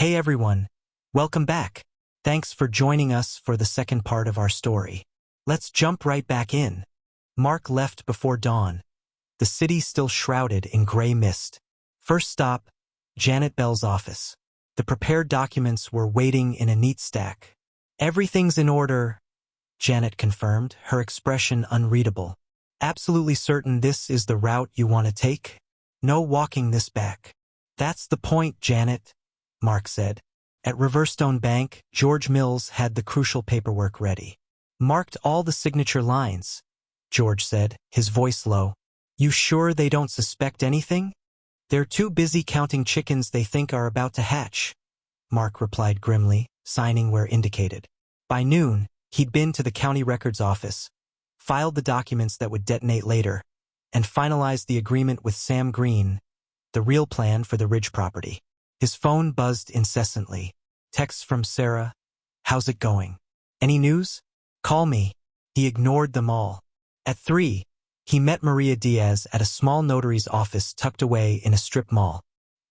Hey everyone, welcome back. Thanks for joining us for the second part of our story. Let's jump right back in. Mark left before dawn, the city still shrouded in gray mist. First stop, Janet Bell's office. The prepared documents were waiting in a neat stack. Everything's in order, Janet confirmed, her expression unreadable. Absolutely certain this is the route you want to take? No walking this back. That's the point, Janet, Mark said. At Riverstone Bank, George Mills had the crucial paperwork ready. Marked all the signature lines, George said, his voice low. You sure they don't suspect anything? They're too busy counting chickens they think are about to hatch, Mark replied grimly, signing where indicated. By noon, he'd been to the county records office, filed the documents that would detonate later, and finalized the agreement with Sam Green, the real plan for the Ridge property. His phone buzzed incessantly. Texts from Sarah. How's it going? Any news? Call me. He ignored them all. At 3, he met Maria Diaz at a small notary's office tucked away in a strip mall.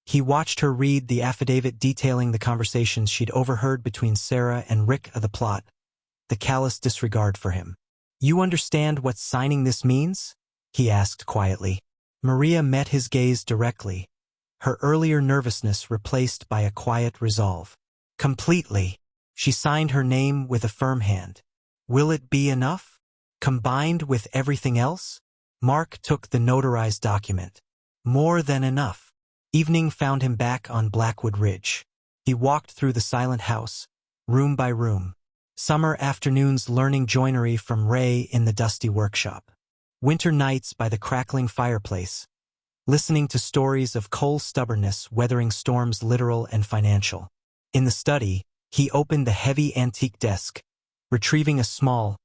He watched her read the affidavit detailing the conversations she'd overheard between Sarah and Rick of the plot, the callous disregard for him. You understand what signing this means? He asked quietly. Maria met his gaze directly, her earlier nervousness replaced by a quiet resolve. Completely. She signed her name with a firm hand. Will it be enough? Combined with everything else? Mark took the notarized document. More than enough. Evening found him back on Blackwood Ridge. He walked through the silent house, room by room. Summer afternoons learning joinery from Ray in the dusty workshop. Winter nights by the crackling fireplace, listening to stories of Cole's stubbornness weathering storms literal and financial. In the study, he opened the heavy antique desk, retrieving a small,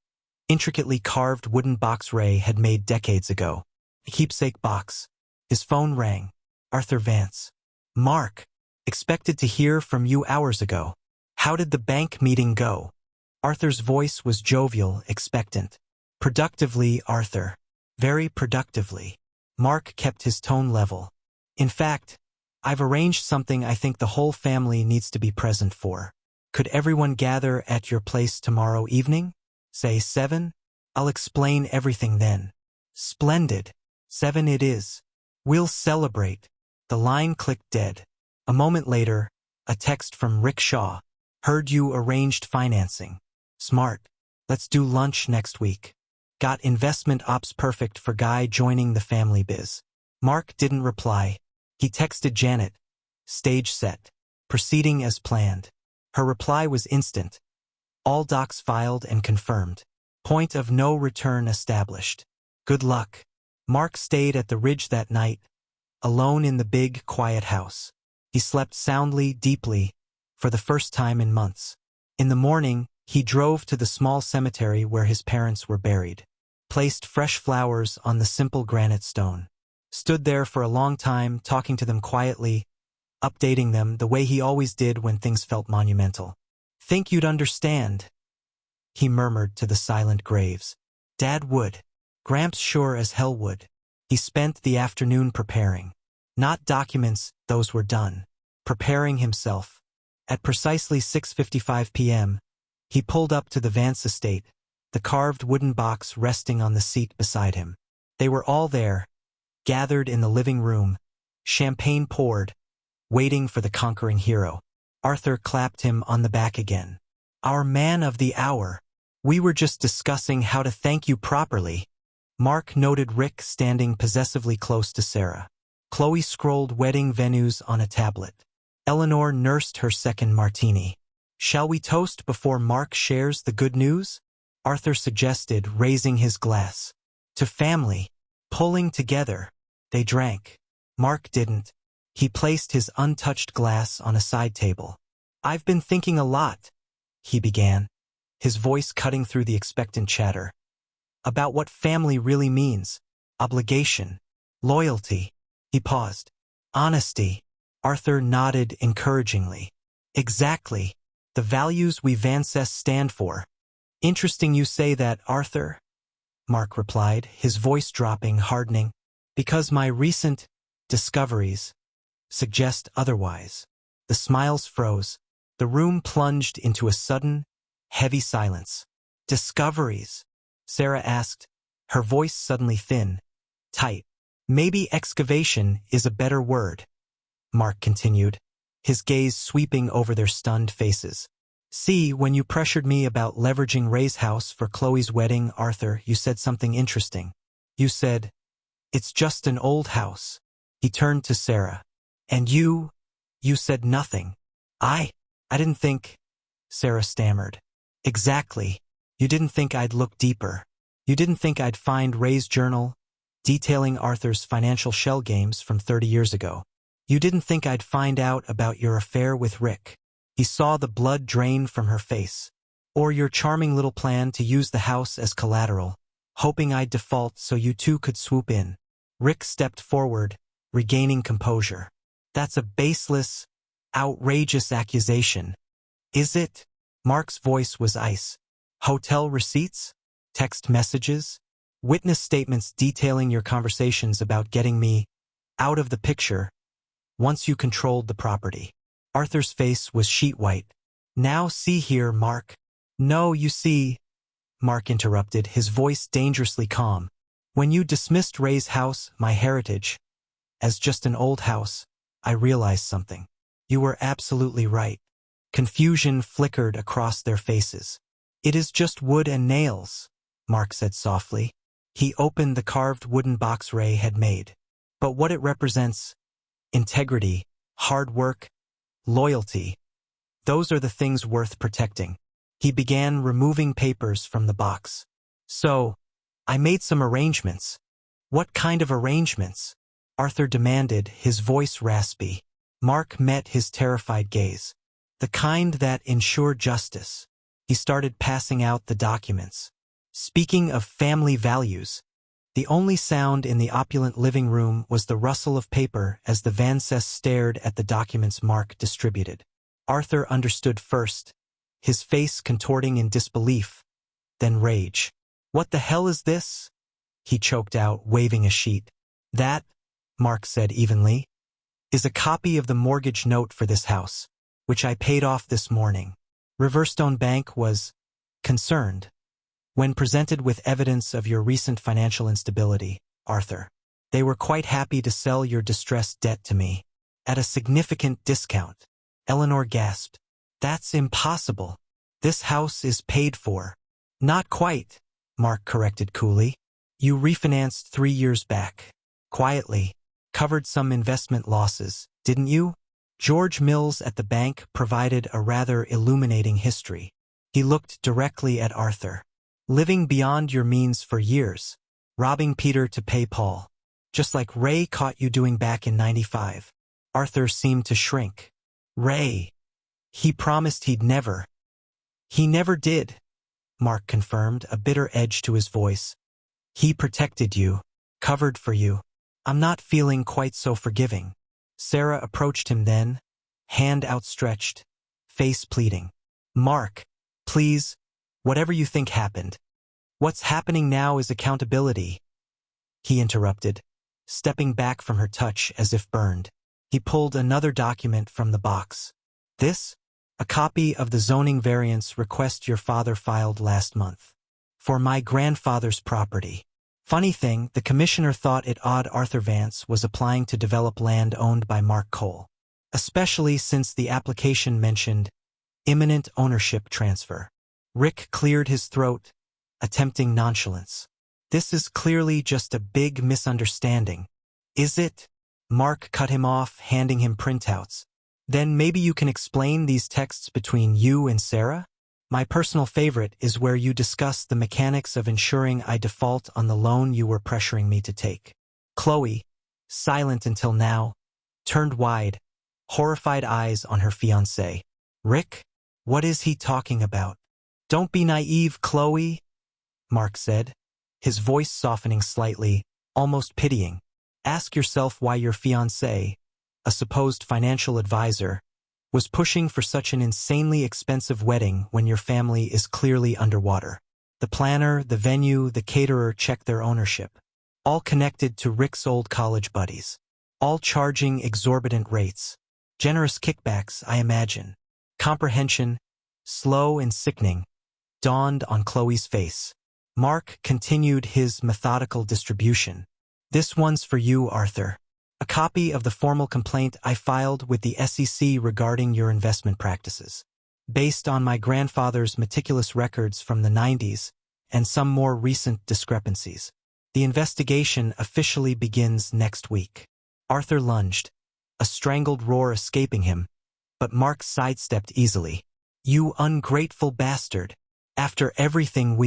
intricately carved wooden box Ray had made decades ago. A keepsake box. His phone rang. Arthur Vance. Mark. Expected to hear from you hours ago. How did the bank meeting go? Arthur's voice was jovial, expectant. Productively, Arthur. Very productively. Mark kept his tone level. In fact, I've arranged something I think the whole family needs to be present for. Could everyone gather at your place tomorrow evening? Say 7? I'll explain everything then. Splendid. 7 it is. We'll celebrate. The line clicked dead. A moment later, a text from Rick Shaw. Heard you arranged financing. Smart. Let's do lunch next week. Got investment ops perfect for guy joining the family biz. Mark didn't reply. He texted Janet. Stage set. Proceeding as planned. Her reply was instant. All docs filed and confirmed. Point of no return established. Good luck. Mark stayed at the Ridge that night, alone in the big, quiet house. He slept soundly, deeply, for the first time in months. In the morning, he drove to the small cemetery where his parents were buried, placed fresh flowers on the simple granite stone, stood there for a long time talking to them quietly, updating them the way he always did when things felt monumental. Think you'd understand, he murmured to the silent graves. Dad would. Gramps sure as hell would. He spent the afternoon preparing. Not documents, those were done. Preparing himself. At precisely 6:55 p.m., he pulled up to the Vance estate, the carved wooden box resting on the seat beside him. They were all there, gathered in the living room, champagne poured, waiting for the conquering hero. Arthur clapped him on the back again. Our man of the hour. We were just discussing how to thank you properly. Mark noted Rick standing possessively close to Sarah. Chloe scrolled wedding venues on a tablet. Eleanor nursed her second martini. Shall we toast before Mark shares the good news? Arthur suggested, raising his glass. To family. Pulling together. They drank. Mark didn't. He placed his untouched glass on a side table. I've been thinking a lot, he began, his voice cutting through the expectant chatter. About what family really means. Obligation. Loyalty. He paused. Honesty. Arthur nodded encouragingly. Exactly. The values we Vances stand for. Interesting you say that, Arthur, Mark replied, his voice dropping, hardening, because my recent discoveries suggest otherwise. The smiles froze. The room plunged into a sudden, heavy silence. Discoveries? Sarah asked, her voice suddenly thin, tight. Maybe excavation is a better word, Mark continued, his gaze sweeping over their stunned faces. See, when you pressured me about leveraging Ray's house for Chloe's wedding, Arthur, you said something interesting. You said, it's just an old house. He turned to Sarah. And you said nothing. I didn't think, Sarah stammered. Exactly. You didn't think I'd look deeper. You didn't think I'd find Ray's journal, detailing Arthur's financial shell games from 30 years ago. You didn't think I'd find out about your affair with Rick. He saw the blood drain from her face. Or your charming little plan to use the house as collateral, hoping I'd default so you two could swoop in. Rick stepped forward, regaining composure. That's a baseless, outrageous accusation. Is it? Mark's voice was ice. Hotel receipts? Text messages? Witness statements detailing your conversations about getting me out of the picture once you controlled the property. Arthur's face was sheet white. Now see here, Mark. No, you see, Mark interrupted, his voice dangerously calm. When you dismissed Ray's house, my heritage, as just an old house, I realized something. You were absolutely right. Confusion flickered across their faces. It is just wood and nails, Mark said softly. He opened the carved wooden box Ray had made. But what it represents, integrity, hard work, loyalty, those are the things worth protecting. He began removing papers from the box. So, I made some arrangements. What kind of arrangements? Arthur demanded, his voice raspy. Mark met his terrified gaze. The kind that ensure justice. He started passing out the documents. Speaking of family values, the only sound in the opulent living room was the rustle of paper as the Vances stared at the documents Mark distributed. Arthur understood first, his face contorting in disbelief, then rage. What the hell is this? He choked out, waving a sheet. That, Mark said evenly, is a copy of the mortgage note for this house, which I paid off this morning. Riverstone Bank was concerned when presented with evidence of your recent financial instability, Arthur. They were quite happy to sell your distressed debt to me at a significant discount. Eleanor gasped. That's impossible. This house is paid for. Not quite, Mark corrected coolly. You refinanced 3 years back. Quietly. Covered some investment losses, didn't you? George Mills at the bank provided a rather illuminating history. He looked directly at Arthur. Living beyond your means for years. Robbing Peter to pay Paul. Just like Ray caught you doing back in '95. Arthur seemed to shrink. Ray. He promised he'd never. He never did, Mark confirmed, a bitter edge to his voice. He protected you. Covered for you. I'm not feeling quite so forgiving. Sarah approached him then, hand outstretched, face pleading. Mark, please, whatever you think happened. What's happening now is accountability. He interrupted, stepping back from her touch as if burned. He pulled another document from the box. This? A copy of the zoning variance request your father filed last month. For my grandfather's property. Funny thing, the commissioner thought it odd Arthur Vance was applying to develop land owned by Mark Cole, especially since the application mentioned imminent ownership transfer. Rick cleared his throat, attempting nonchalance. This is clearly just a big misunderstanding. Is it? Mark cut him off, handing him printouts. Then maybe you can explain these texts between you and Sarah? My personal favorite is where you discuss the mechanics of ensuring I default on the loan you were pressuring me to take. Chloe, silent until now, turned wide, horrified eyes on her fiancé. Rick? What is he talking about? Don't be naive, Chloe, Mark said, his voice softening slightly, almost pitying. Ask yourself why your fiancé, a supposed financial advisor, was pushing for such an insanely expensive wedding when your family is clearly underwater. The planner, the venue, the caterer check their ownership. All connected to Rick's old college buddies. All charging exorbitant rates. Generous kickbacks, I imagine. Comprehension, slow and sickening, dawned on Chloe's face. Mark continued his methodical distribution. This one's for you, Arthur. A copy of the formal complaint I filed with the SEC regarding your investment practices. Based on my grandfather's meticulous records from the 90s and some more recent discrepancies. The investigation officially begins next week. Arthur lunged, a strangled roar escaping him, but Mark sidestepped easily. You ungrateful bastard. After everything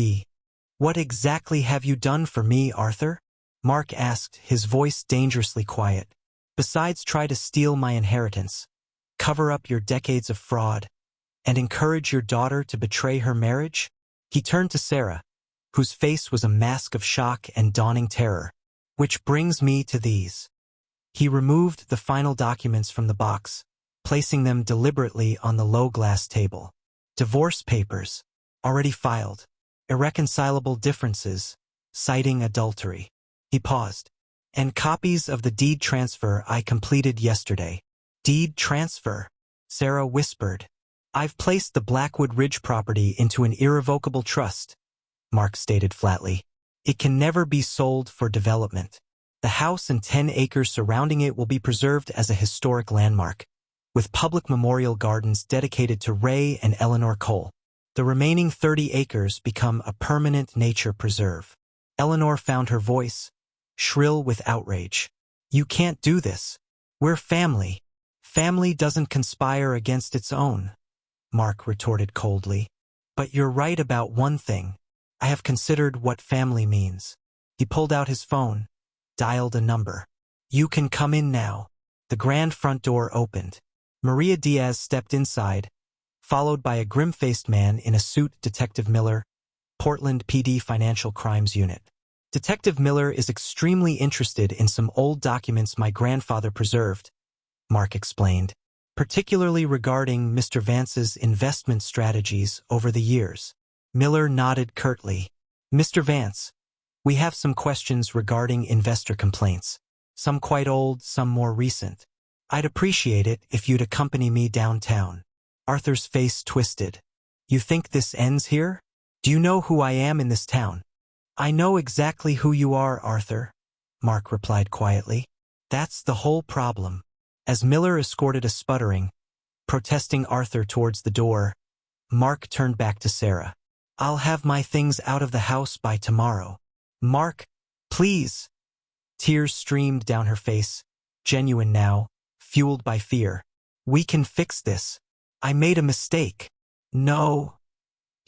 What exactly have you done for me, Arthur? Mark asked, his voice dangerously quiet. Besides try to steal my inheritance, cover up your decades of fraud, and encourage your daughter to betray her marriage? He turned to Sarah, whose face was a mask of shock and dawning terror. Which brings me to these. He removed the final documents from the box, placing them deliberately on the low-glass table. Divorce papers, already filed. Irreconcilable differences, citing adultery. He paused. And copies of the deed transfer I completed yesterday. Deed transfer? Sarah whispered. I've placed the Blackwood Ridge property into an irrevocable trust, Mark stated flatly. It can never be sold for development. The house and 10 acres surrounding it will be preserved as a historic landmark, with public memorial gardens dedicated to Ray and Eleanor Cole. The remaining 30 acres become a permanent nature preserve. Eleanor found her voice, shrill with outrage. You can't do this. We're family. Family doesn't conspire against its own, Mark retorted coldly. But you're right about one thing. I have considered what family means. He pulled out his phone, dialed a number. You can come in now. The grand front door opened. Maria Diaz stepped inside, followed by a grim-faced man in a suit. Detective Miller, Portland PD Financial Crimes Unit. Detective Miller is extremely interested in some old documents my grandfather preserved, Mark explained, particularly regarding Mr. Vance's investment strategies over the years. Miller nodded curtly. Mr. Vance, we have some questions regarding investor complaints. Some quite old, some more recent. I'd appreciate it if you'd accompany me downtown. Arthur's face twisted. You think this ends here? Do you know who I am in this town? I know exactly who you are, Arthur, Mark replied quietly. That's the whole problem. As Miller escorted a sputtering, protesting Arthur towards the door, Mark turned back to Sarah. I'll have my things out of the house by tomorrow. Mark, please. Tears streamed down her face, genuine now, fueled by fear. We can fix this. I made a mistake. No,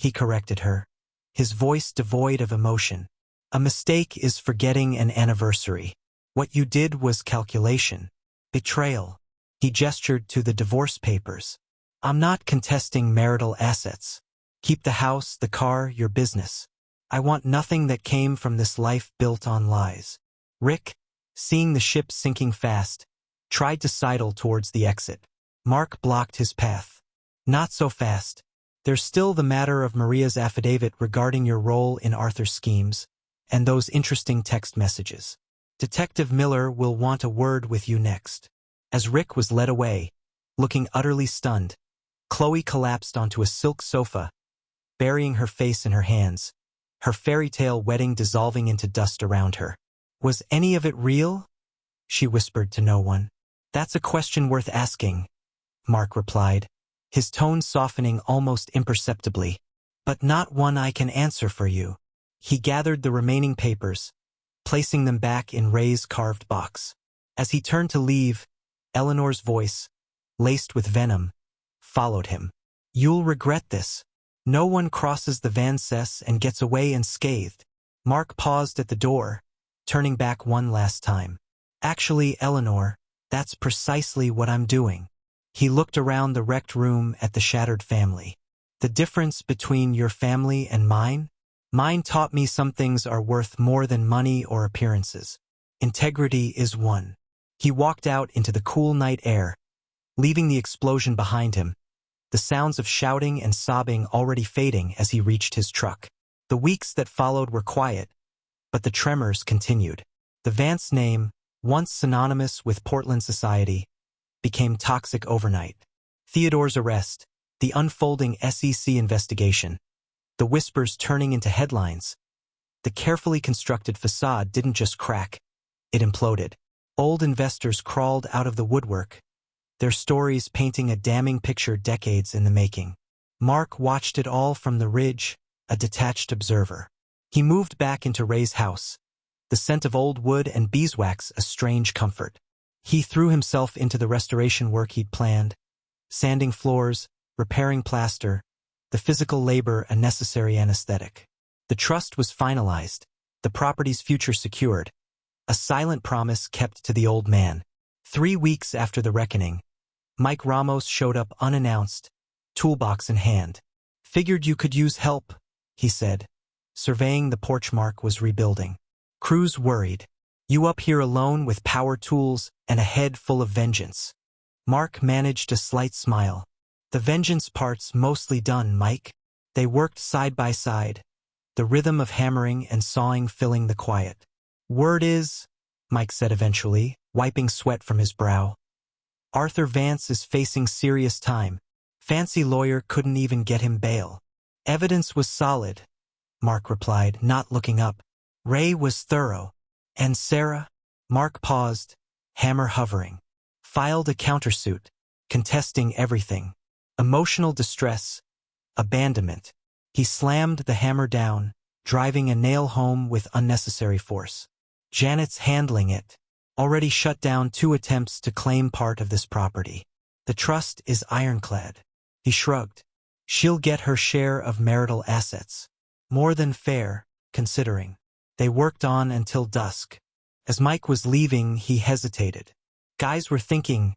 he corrected her, his voice devoid of emotion. A mistake is forgetting an anniversary. What you did was calculation. Betrayal. He gestured to the divorce papers. I'm not contesting marital assets. Keep the house, the car, your business. I want nothing that came from this life built on lies. Rick, seeing the ship sinking fast, tried to sidle towards the exit. Mark blocked his path. Not so fast. There's still the matter of Maria's affidavit regarding your role in Arthur's schemes, and those interesting text messages. Detective Miller will want a word with you next. As Rick was led away, looking utterly stunned, Chloe collapsed onto a silk sofa, burying her face in her hands, her fairy tale wedding dissolving into dust around her. Was any of it real? She whispered to no one. That's a question worth asking, Mark replied, his tone softening almost imperceptibly. But not one I can answer for you. He gathered the remaining papers, placing them back in Ray's carved box. As he turned to leave, Eleanor's voice, laced with venom, followed him. You'll regret this. No one crosses the Van Cess and gets away unscathed. Mark paused at the door, turning back one last time. Actually, Eleanor, that's precisely what I'm doing. He looked around the wrecked room at the shattered family. The difference between your family and mine? Mine taught me some things are worth more than money or appearances. Integrity is one. He walked out into the cool night air, leaving the explosion behind him, the sounds of shouting and sobbing already fading as he reached his truck. The weeks that followed were quiet, but the tremors continued. The Vance name, once synonymous with Portland society, became toxic overnight. Theodore's arrest, the unfolding SEC investigation, the whispers turning into headlines. The carefully constructed facade didn't just crack, it imploded. Old investors crawled out of the woodwork, their stories painting a damning picture decades in the making. Mark watched it all from the ridge, a detached observer. He moved back into Ray's house, the scent of old wood and beeswax a strange comfort. He threw himself into the restoration work he'd planned, sanding floors, repairing plaster, the physical labor a necessary anesthetic. The trust was finalized, the property's future secured, a silent promise kept to the old man. 3 weeks after the reckoning, Mike Ramos showed up unannounced, toolbox in hand. "Figured you could use help," he said, surveying the porch Mark was rebuilding. "Crew's worried. You up here alone with power tools and a head full of vengeance." Mark managed a slight smile. "The vengeance part's mostly done, Mike." They worked side by side, the rhythm of hammering and sawing filling the quiet. "Word is," Mike said eventually, wiping sweat from his brow, "Arthur Vance is facing serious time. Fancy lawyer couldn't even get him bail." "Evidence was solid," Mark replied, not looking up. "Ray was thorough. And Sarah?" Mark paused, hammer hovering. "Filed a countersuit, contesting everything. Emotional distress, abandonment." He slammed the hammer down, driving a nail home with unnecessary force. "Janet's handling it. Already shut down 2 attempts to claim part of this property. The trust is ironclad." He shrugged. "She'll get her share of marital assets. More than fair, considering." They worked on until dusk. As Mike was leaving, he hesitated. "Guys were thinking,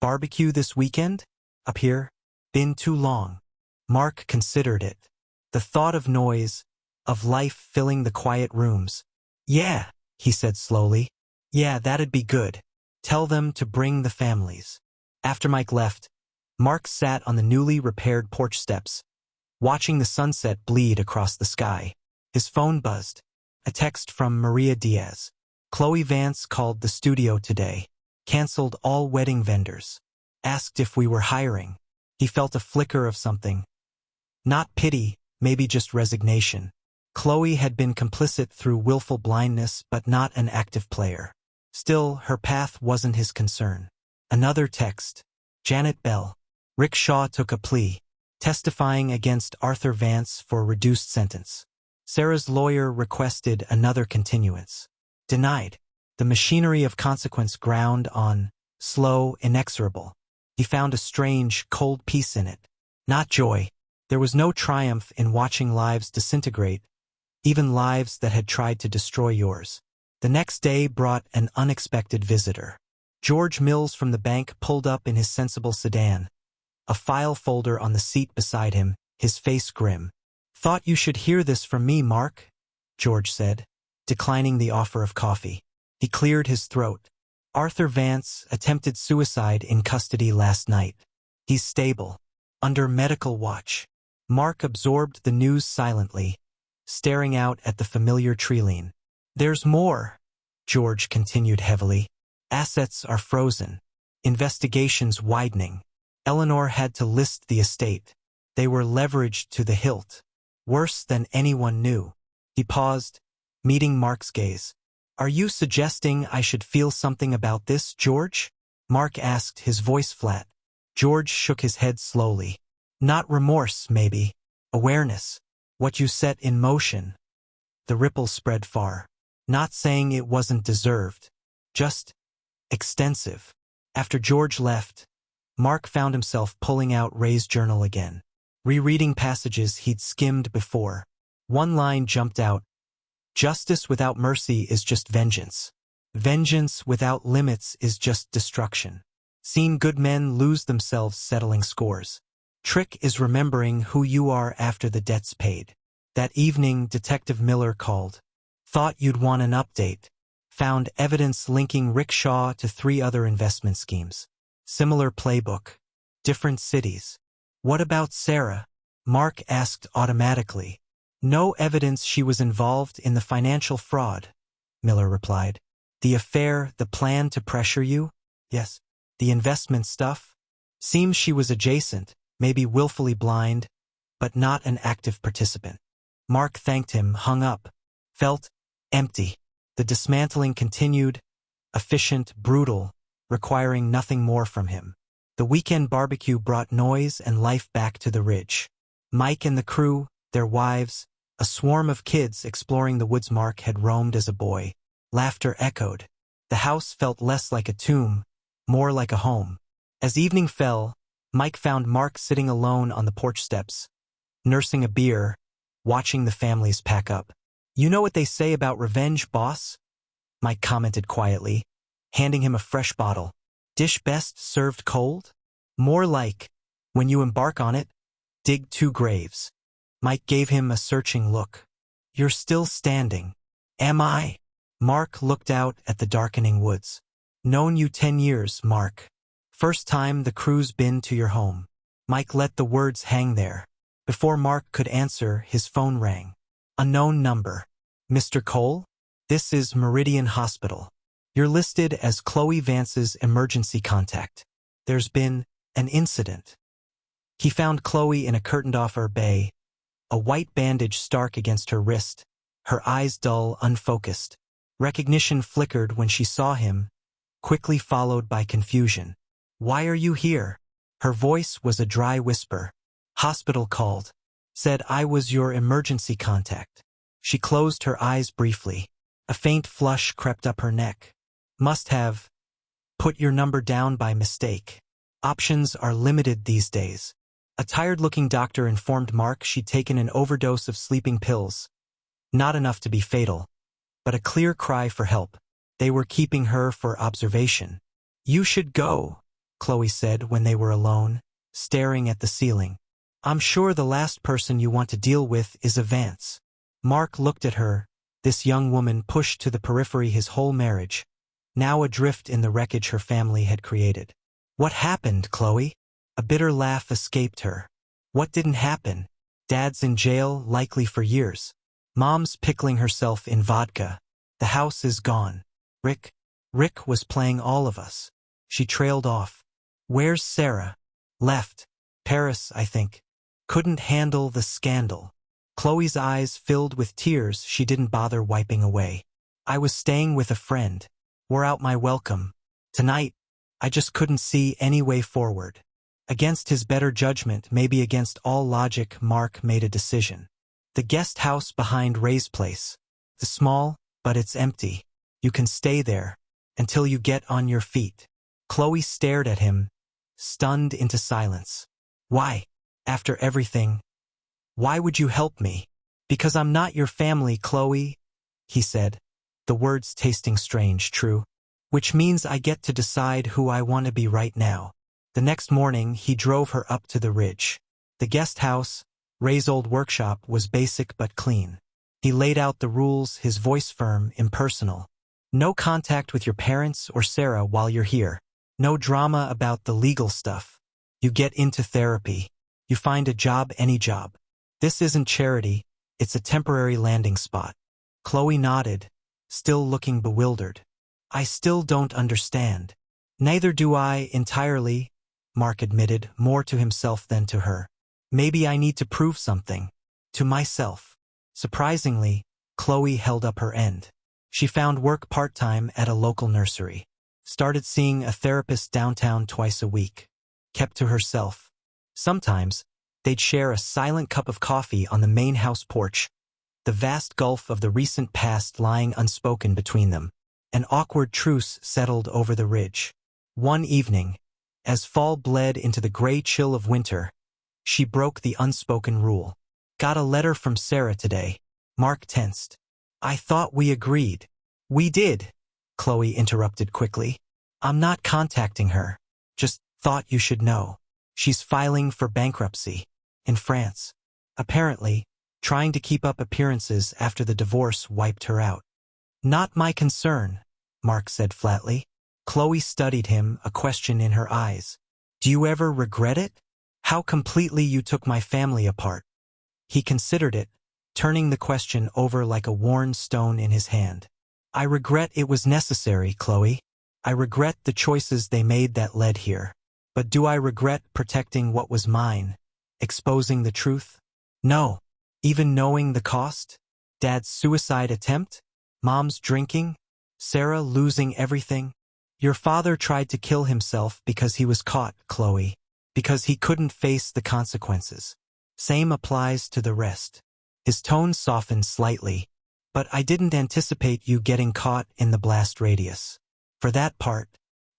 barbecue this weekend? Up here? Been too long." Mark considered it. The thought of noise, of life filling the quiet rooms. "Yeah," he said slowly. "Yeah, that'd be good. Tell them to bring the families." After Mike left, Mark sat on the newly repaired porch steps, watching the sunset bleed across the sky. His phone buzzed. A text from Maria Diaz. "Chloe Vance called the studio today. Canceled all wedding vendors. Asked if we were hiring." He felt a flicker of something. Not pity, maybe just resignation. Chloe had been complicit through willful blindness but not an active player. Still, her path wasn't his concern. Another text. "Janet Bell. Rick Shaw took a plea, testifying against Arthur Vance for reduced sentence. Sarah's lawyer requested another continuance. Denied. The machinery of consequence ground on, slow, inexorable. He found a strange, cold peace in it. Not joy. There was no triumph in watching lives disintegrate, even lives that had tried to destroy yours. The next day brought an unexpected visitor. George Mills from the bank pulled up in his sensible sedan, a file folder on the seat beside him, his face grim. "Thought you should hear this from me, Mark," George said, declining the offer of coffee. He cleared his throat. "Arthur Vance attempted suicide in custody last night. He's stable, under medical watch." Mark absorbed the news silently, staring out at the familiar treeline. "There's more," George continued heavily. "Assets are frozen. Investigations widening. Eleanor had to list the estate. They were leveraged to the hilt. Worse than anyone knew." He paused, meeting Mark's gaze. "Are you suggesting I should feel something about this, George?" Mark asked, his voice flat. George shook his head slowly. "Not remorse, maybe. Awareness. What you set in motion." The ripple spread far. "Not saying it wasn't deserved. Just extensive." After George left, Mark found himself pulling out Ray's journal again, rereading passages he'd skimmed before. One line jumped out. "Justice without mercy is just vengeance. Vengeance without limits is just destruction. Seen good men lose themselves settling scores. Trick is remembering who you are after the debt's paid." That evening, Detective Miller called. "Thought you'd want an update. Found evidence linking Rick Shaw to 3 other investment schemes. Similar playbook. Different cities." "What about Sarah?" Mark asked automatically. "No evidence she was involved in the financial fraud," Miller replied. "The affair, the plan to pressure you?" "Yes." The investment stuff? Seems she was adjacent, maybe willfully blind, but not an active participant. Mark thanked him, hung up, felt empty. The dismantling continued, efficient, brutal, requiring nothing more from him. The weekend barbecue brought noise and life back to the ridge. Mike and the crew, their wives, a swarm of kids exploring the woods Mark had roamed as a boy. Laughter echoed. The house felt less like a tomb, more like a home. As evening fell, Mike found Mark sitting alone on the porch steps, nursing a beer, watching the families pack up. "You know what they say about revenge, boss?" Mike commented quietly, handing him a fresh bottle. "Dish best served cold? More like, when you embark on it, dig 2 graves." Mike gave him a searching look. "You're still standing." "Am I?" Mark looked out at the darkening woods. "Known you 10 years, Mark. First time the crew's been to your home." Mike let the words hang there. Before Mark could answer, his phone rang. Unknown number. "Mr. Cole? This is Meridian Hospital. You're listed as Chloe Vance's emergency contact. There's been an incident." He found Chloe in a curtained-off bay, a white bandage stark against her wrist, her eyes dull, unfocused. Recognition flickered when she saw him, quickly followed by confusion. "Why are you here?" Her voice was a dry whisper. "Hospital called. Said I was your emergency contact." She closed her eyes briefly. A faint flush crept up her neck. "Must have put your number down by mistake. Options are limited these days." A tired-looking doctor informed Mark she'd taken an overdose of sleeping pills. Not enough to be fatal, but a clear cry for help. They were keeping her for observation. "You should go," Chloe said when they were alone, staring at the ceiling. "I'm sure the last person you want to deal with is a Vance." Mark looked at her, this young woman pushed to the periphery his whole marriage, now adrift in the wreckage her family had created. "What happened, Chloe?" A bitter laugh escaped her. "What didn't happen? Dad's in jail, likely for years. Mom's pickling herself in vodka. The house is gone. Rick was playing all of us." She trailed off. "Where's Sarah?" "Left. Paris, I think. Couldn't handle the scandal." Chloe's eyes filled with tears she didn't bother wiping away. "I was staying with a friend. Wore out my welcome. Tonight, I just couldn't see any way forward." Against his better judgment, maybe against all logic, Mark made a decision. The guest house behind Ray's place. The small, but it's empty. You can stay there until you get on your feet. Chloe stared at him, stunned into silence. "Why? After everything? Why would you help me?" "Because I'm not your family, Chloe," he said, the words tasting strange, true. "Which means I get to decide who I want to be right now." The next morning, he drove her up to the ridge. The guest house, Ray's old workshop, was basic but clean. He laid out the rules, his voice firm, impersonal. "No contact with your parents or Sarah while you're here. No drama about the legal stuff. You get into therapy. You find a job, any job. This isn't charity, it's a temporary landing spot." Chloe nodded, still looking bewildered. "I still don't understand." "Neither do I entirely," Mark admitted, more to himself than to her. "Maybe I need to prove something. To myself." Surprisingly, Chloe held up her end. She found work part-time at a local nursery. Started seeing a therapist downtown twice a week. Kept to herself. Sometimes, they'd share a silent cup of coffee on the main house porch, the vast gulf of the recent past lying unspoken between them. An awkward truce settled over the ridge. One evening, as fall bled into the gray chill of winter, she broke the unspoken rule. "Got a letter from Sarah today." Mark tensed. "I thought we agreed." "We did," Chloe interrupted quickly. "I'm not contacting her. Just thought you should know. She's filing for bankruptcy in France. Apparently, trying to keep up appearances after the divorce wiped her out." "Not my concern," Mark said flatly. Chloe studied him, a question in her eyes. "Do you ever regret it? How completely you took my family apart?" He considered it, turning the question over like a worn stone in his hand. "I regret it was necessary, Chloe. I regret the choices they made that led here. But do I regret protecting what was mine? Exposing the truth? No. Even knowing the cost? Dad's suicide attempt? Mom's drinking? Sarah losing everything? Your father tried to kill himself because he was caught, Chloe. Because he couldn't face the consequences. Same applies to the rest. His tone softened slightly. But I didn't anticipate you getting caught in the blast radius. For that part,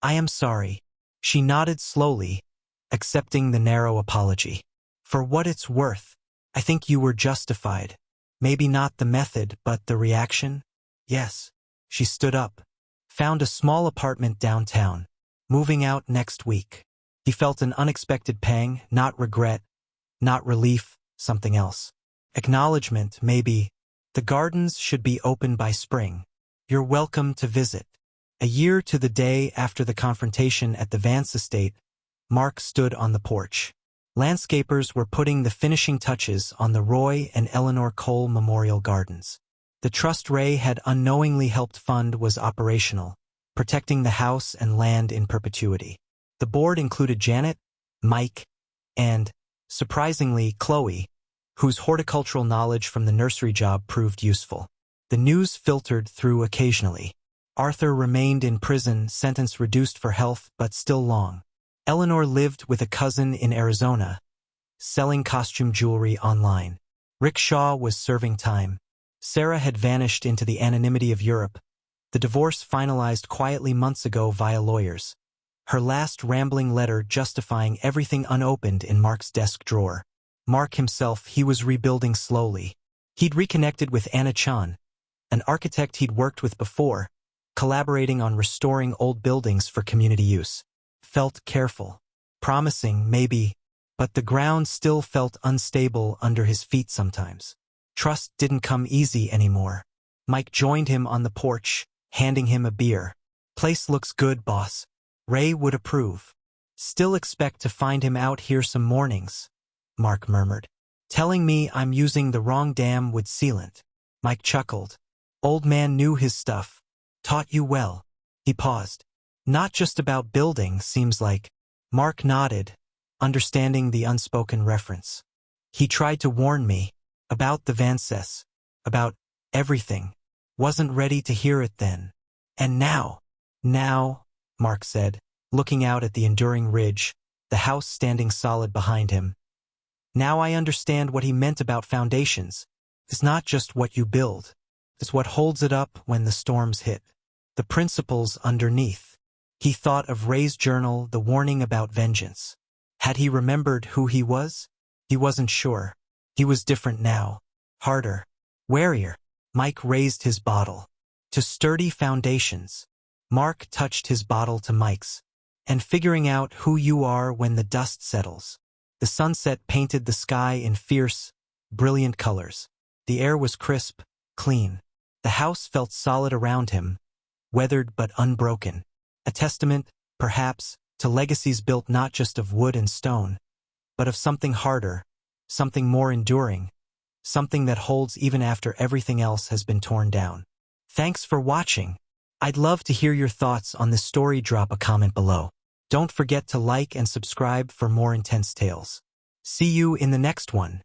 I am sorry. She nodded slowly, accepting the narrow apology. For what it's worth, I think you were justified. Maybe not the method, but the reaction? Yes. She stood up. Found a small apartment downtown. Moving out next week. He felt an unexpected pang, not regret, not relief, something else. Acknowledgement, maybe. The gardens should be open by spring. You're welcome to visit. A year to the day after the confrontation at the Vance estate, Mark stood on the porch. Landscapers were putting the finishing touches on the Roy and Eleanor Cole Memorial Gardens. The trust Ray had unknowingly helped fund was operational, protecting the house and land in perpetuity. The board included Janet, Mike, and, surprisingly, Chloe, whose horticultural knowledge from the nursery job proved useful. The news filtered through occasionally. Arthur remained in prison, sentence reduced for health but still long. Eleanor lived with a cousin in Arizona, selling costume jewelry online. Rick Shaw was serving time. Sarah had vanished into the anonymity of Europe. The divorce finalized quietly months ago via lawyers. Her last rambling letter justifying everything unopened in Mark's desk drawer. Mark himself, he was rebuilding slowly. He'd reconnected with Anna Chan, an architect he'd worked with before, collaborating on restoring old buildings for community use. Felt careful. Promising, maybe, but the ground still felt unstable under his feet sometimes. Trust didn't come easy anymore. Mike joined him on the porch, handing him a beer. Place looks good, boss. Ray would approve. Still expect to find him out here some mornings, Mark murmured. Telling me I'm using the wrong damn wood sealant. Mike chuckled. Old man knew his stuff. Taught you well. He paused. Not just about building, seems like. Mark nodded, understanding the unspoken reference. He tried to warn me. About the Vances. About everything. Wasn't ready to hear it then. And now, Mark said, looking out at the enduring ridge, the house standing solid behind him. Now I understand what he meant about foundations. It's not just what you build. It's what holds it up when the storms hit. The principles underneath. He thought of Ray's journal, the warning about vengeance. Had he remembered who he was? He wasn't sure. He was different now. Harder. Warier. Mike raised his bottle. To sturdy foundations. Mark touched his bottle to Mike's. And figuring out who you are when the dust settles. The sunset painted the sky in fierce, brilliant colors. The air was crisp, clean. The house felt solid around him, weathered but unbroken. A testament, perhaps, to legacies built not just of wood and stone, but of something harder, something more enduring, something that holds even after everything else has been torn down. Thanks for watching. I'd love to hear your thoughts on this story. Drop a comment below. Don't forget to like and subscribe for more intense tales. See you in the next one.